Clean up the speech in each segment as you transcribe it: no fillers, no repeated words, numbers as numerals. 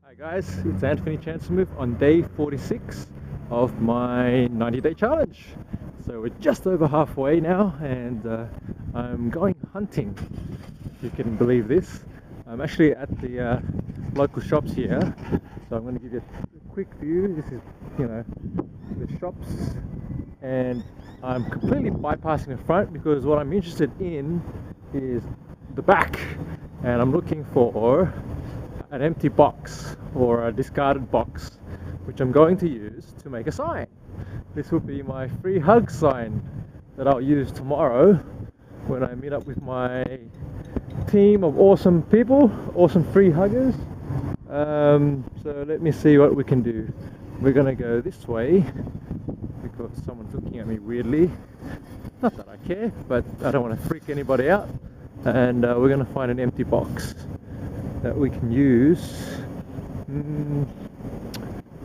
Hi guys, it's Anthony Chancellor on day 46 of my 90-day challenge. So we're just over halfway now and I'm going hunting, if you can believe this. I'm actually at the local shops here, so I'm going to give you a quick view. This is, the shops, and I'm completely bypassing the front because what I'm interested in is the back, and I'm looking for an empty box or a discarded box, which I'm going to use to make a sign. This will be my free hug sign that I'll use tomorrow when I meet up with my team of awesome people, awesome free huggers. So let me see what we can do. We're gonna go this way because someone's looking at me weirdly. Not that I care, but I don't want to freak anybody out. And we're gonna find an empty box that we can use.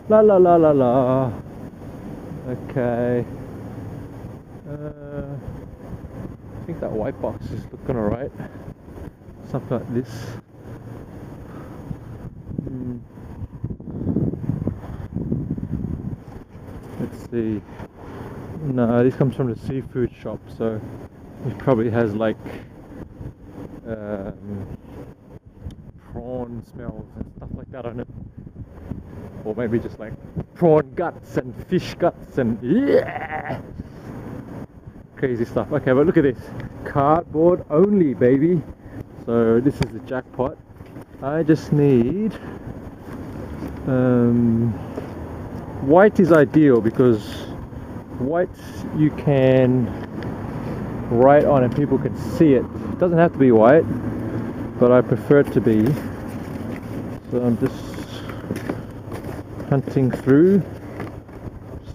La la la la la. Okay. I think that white box is looking alright. Something like this. Let's see. No, this comes from the seafood shop, so it probably has like prawn smells and stuff like that on it, or maybe just like prawn guts and fish guts and yeah, crazy stuff. Okay, but look at this, cardboard only, baby. So this is the jackpot. I just need white is ideal because white you can write on and people can see it. It doesn't have to be white, but I prefer it to be. So I'm just hunting through,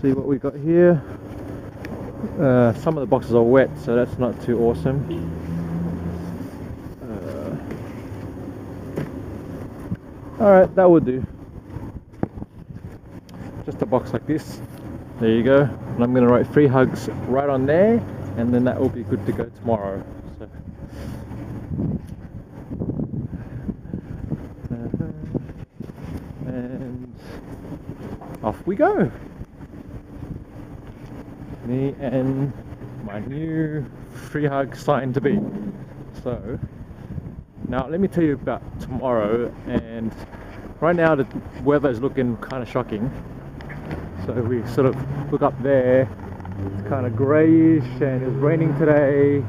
see what we got here. Some of the boxes are wet, so that's not too awesome. Alright, that will do. Just a box like this. There you go. And I'm going to write free hugs right on there, and then that will be good to go tomorrow. So. And off we go. Me and my new free hug sign to be. So now let me tell you about tomorrow. And right now the weather is looking kind of shocking. So we sort of look up there, it's kind of greyish and it was raining today,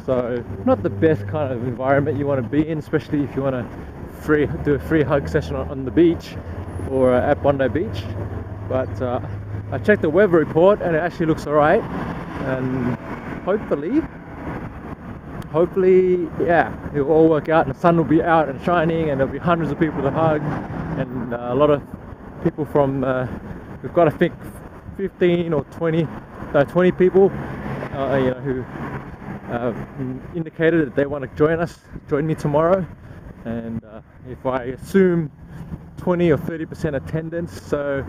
so not the best kind of environment you want to be in, especially if you want to do a free hug session on the beach or at Bondi Beach. But I checked the weather report and it actually looks alright, and hopefully yeah, it will all work out and the sun will be out and shining and there'll be hundreds of people to hug, and a lot of people from we've got, I think, 15 or 20 people who indicated that they want to join me tomorrow. And if I assume 20 or 30% attendance, so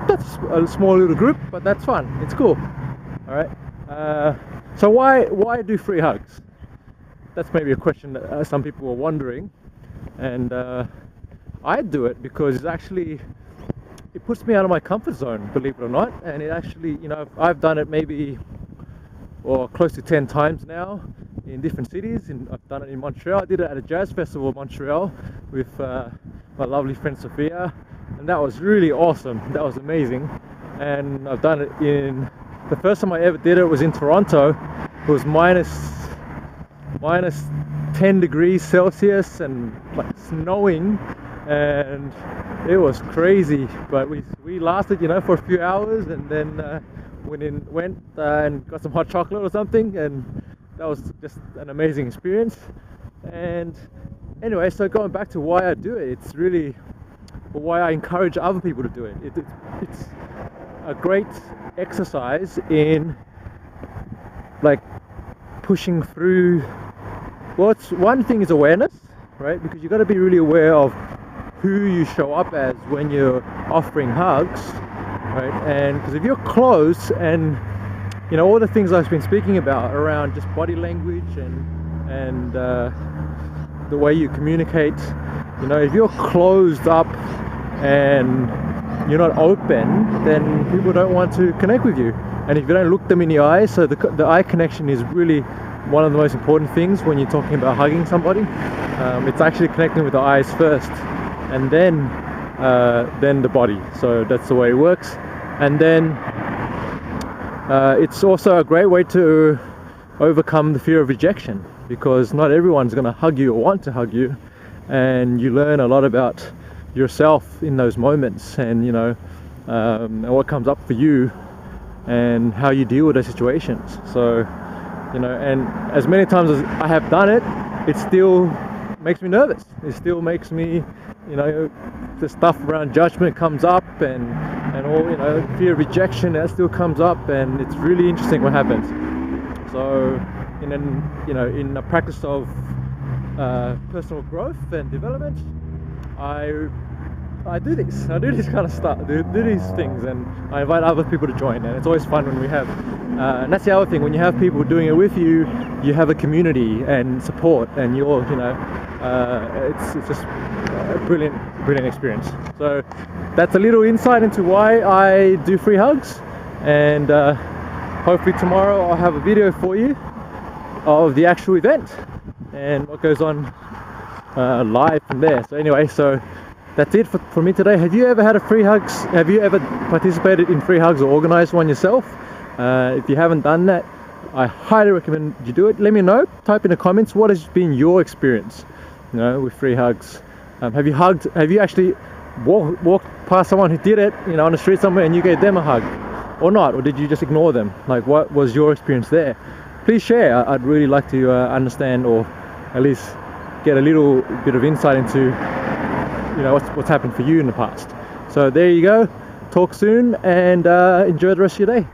that's a small little group, but that's fun, it's cool. All right, so why do free hugs? That's maybe a question that some people were wondering, and I do it because it's actually, it puts me out of my comfort zone, believe it or not. And it actually, I've done it maybe close to 10 times now in different cities. I've done it in Montreal. I did it at a jazz festival in Montreal with my lovely friend Sophia, and that was really awesome. That was amazing. And I've done it the first time I ever did it was in Toronto. It was minus 10 degrees Celsius and like snowing, and it was crazy, but we lasted for a few hours, and then went and got some hot chocolate or something, and that was just an amazing experience. And anyway, so going back to why I do it, it's really why I encourage other people to do it. It's a great exercise in like pushing through. Well, one thing is awareness, right? Because you got to be really aware of who you show up as when you're offering hugs, right? And because if you're close, and all the things I've been speaking about around just body language and the way you communicate You know, if you're closed up and you're not open, then people don't want to connect with you. And if you don't look them in the eye, so the eye connection is really one of the most important things when you're talking about hugging somebody. It's actually connecting with the eyes first, and then the body. So that's the way it works. And then it's also a great way to overcome the fear of rejection, because not everyone's going to hug you or want to hug you, and you learn a lot about yourself in those moments, and you know, and what comes up for you and how you deal with those situations. So, you know, and as many times as I have done it, it still makes me nervous. It still makes me, you know, the stuff around judgment comes up, and all, you know, fear of rejection, that still comes up, and it's really interesting what happens. So in a practice of personal growth and development, I do this kind of stuff, do these things, and I invite other people to join, and it's always fun when we have and that's the other thing, when you have people doing it with you, you have a community and support, and you're, you know, it's just a brilliant experience. So that's a little insight into why I do free hugs, and hopefully tomorrow I'll have a video for you of the actual event and what goes on live from there. So anyway, so that's it for me today. Have you ever had a free hugs? Have you ever participated in free hugs or organized one yourself? If you haven't done that, I highly recommend you do it. Let me know. Type in the comments what has been your experience, you know, with free hugs. Have you actually walked past someone who did it, you know, on the street somewhere, and you gave them a hug, or not? Or did you just ignore them? Like, what was your experience there? Please share. I'd really like to understand, or at least get a little bit of insight into, you know, what's happened for you in the past. So there you go. Talk soon, and enjoy the rest of your day.